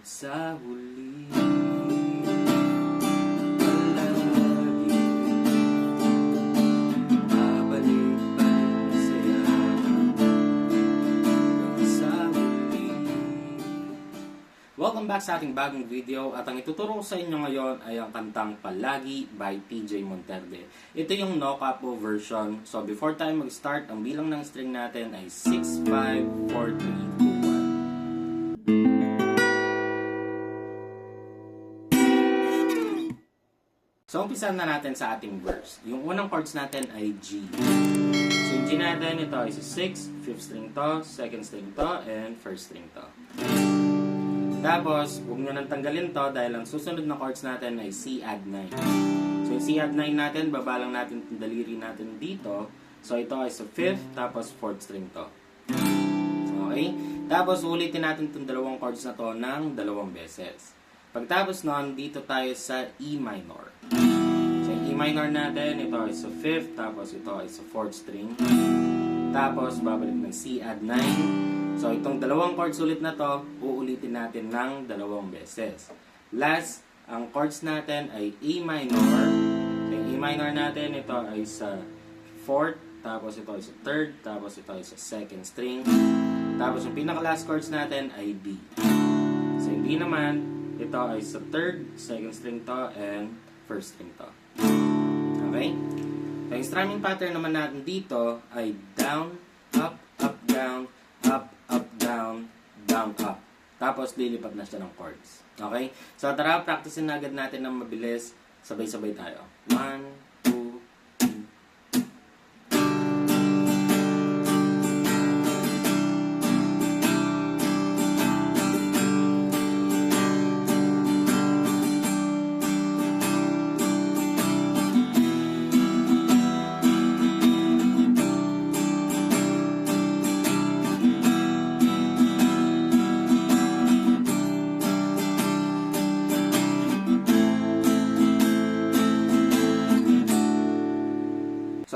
sa huli palagi babalik pa rin saya sa huli. Welcome back sa ating bagong video at ang ituturo ko sa inyo ngayon ay ang kantang Palagi by PJ Monterde. Ito yung no capo version. So before tayo mag-start, ang bilang ng string natin ay 6, 5, 4, 3, 2, 1. So, umpisan na natin sa ating verse. Yung unang chords natin ay G. So, yung G natin, ito ay 6, 5th string to, 2nd string to, and 1st string to. Tapos, huwag nyo nang tanggalin to dahil ang susunod na chords natin ay C add 9. So, yung C add 9 natin, baba lang natin yung daliri natin dito. So, ito ay sa 5th, tapos 4th string to. Okay? Tapos, ulitin natin itong dalawang chords na to ng dalawang beses. Pagtapos nun, dito tayo sa E minor. So, yung E minor natin, ito ay sa 5th, tapos ito ay sa 4th string. Tapos, babalik ng C add 9. So, itong dalawang chords ulit na to, uulitin natin ng dalawang beses. Last, ang chords natin ay E minor. So, yung E minor natin, ito ay sa 4th, tapos ito ay sa 3rd, tapos ito ay sa 2nd string. Tapos, yung pinaka-last chords natin ay D. So, yung D naman, ito ay sa 3rd, 2nd string to, and 1st string to. Okay? So, yung strumming pattern naman natin dito ay down, up, up, down, up, up, down, down, up. Tapos, lilipat na siya ng chords. Okay? So, tara, practicein na agad natin ng mabilis. Sabay-sabay tayo. 1,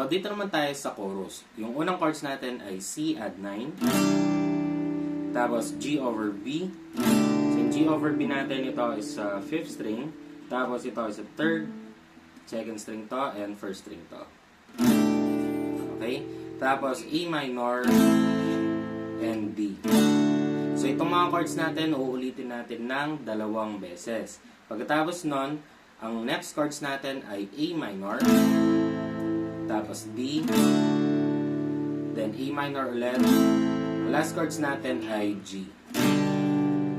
So, dito naman tayo sa chorus. Yung unang chords natin ay C add 9. Tapos, G over B. So, yung G over B natin, ito is sa 5th string. Tapos, ito is sa 3rd, 2nd string to, and 1st string to. Okay? Tapos, E minor, and D. So, itong mga chords natin, uulitin natin ng dalawang beses. Pagkatapos nun, ang next chords natin ay A minor, tapos D, then E minor ulit. Ang last chords natin ay G.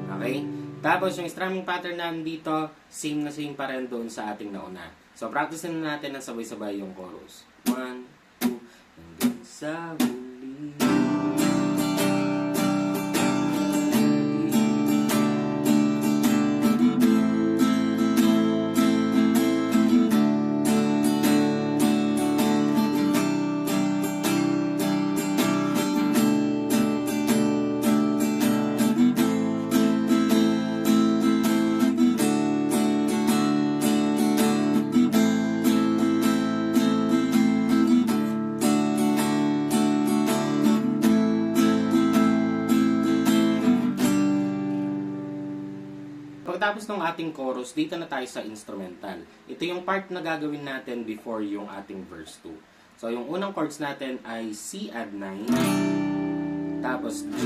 Okay? Tapos yung strumming pattern natin dito, same na same pa rin doon sa ating nauna. So, practice na natin ng sabay-sabay yung chorus. 1, 2, hanggang sa huli. Pagkatapos ng ating chorus, dito na tayo sa instrumental. Ito yung part na gagawin natin before yung ating verse 2. So, yung unang chords natin ay C add 9, tapos G.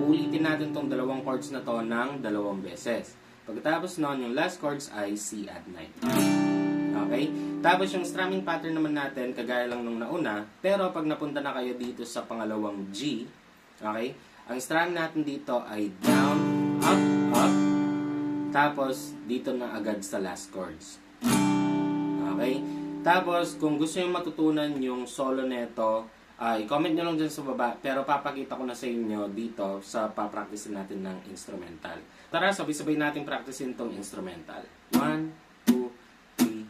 Uulitin natin tong dalawang chords na to ng dalawang beses. Pagkatapos nun, yung last chords ay C add 9. Okay? Tapos yung strumming pattern naman natin, kagaya lang nung nauna, pero pag napunta na kayo dito sa pangalawang G, okay? Ang strum natin dito ay down, up, up, tapos, dito na agad sa last chords. Okay? Tapos, kung gusto nyo matutunan yung solo neto, i-comment nyo lang dyan sa baba. Pero papakita ko na sa inyo dito sa papracticein natin ng instrumental. Tara, sabay-sabay natin practicein tong instrumental. 1, 2, 3.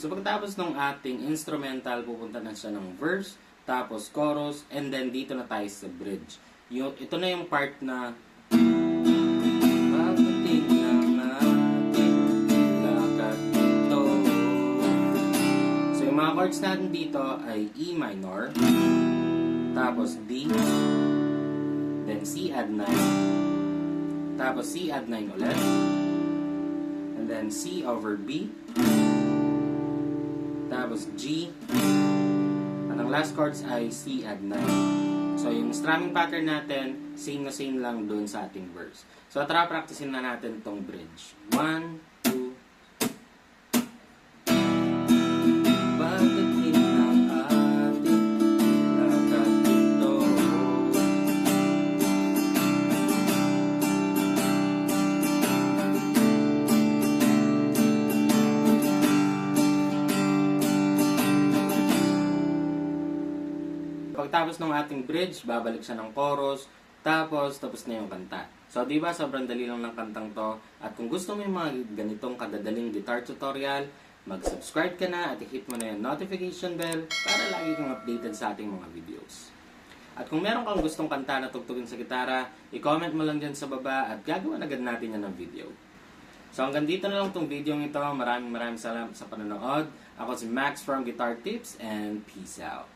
So, pagkatapos ng ating instrumental, pupunta na siya ng verse, tapos chorus, and then dito na tayo sa bridge. Ito na yung part na pagdating ng chords natin dito ay E minor, tapos D, then C add 9, tapos C add 9 ulit, and then C over B, tapos G, at ang last chords ay C add 9. So yung strumming pattern natin, same na same lang doon sa ating verse. So tara, practicein na natin tong bridge. 1, 2, pagdating ng ating lakad dito, pagtapos ng ating bridge, babalik siya ng chorus, tapos na yung kanta. So, di ba, sobrang dali lang ng kantang to. At kung gusto mo yung mga ganitong kadadaling guitar tutorial, mag-subscribe ka na at i-hit mo na yung notification bell para lagi kang updated sa ating mga videos. At kung meron kang gustong kanta na tugtugin sa gitara, i-comment mo lang dyan sa baba at gagawa agad natin yan ng video. So, hanggang dito na lang tong video ito. Maraming salamat sa panonood. Ako si Max from Guitar Tips and peace out.